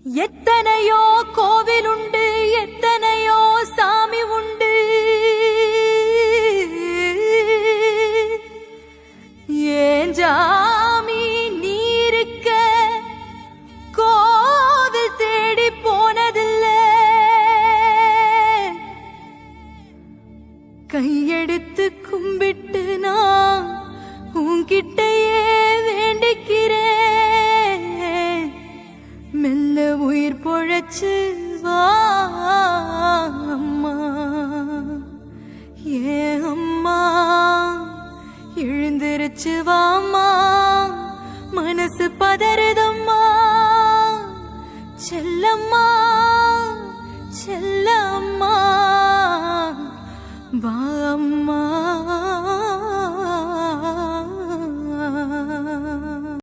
எத்தனையோ கோவில் உண்டு, எத்தனையோ சாமி உண்டு. ஏன் ஜாமி நீருக்க கோவில் தேடி போனதில்ல. கையெடுத்து கும்பிட்டு நான் உன்கிட்டயே வேண்டிக்கிறேன். மெல்ல உயிர் பொழைச்சு வா அம்மா, ஏன் அம்மா எழுந்திருச்சு வாம்மா. மனசு பதறுதம்மா, செல்லம்மா செல்லம்மா வா அம்மா.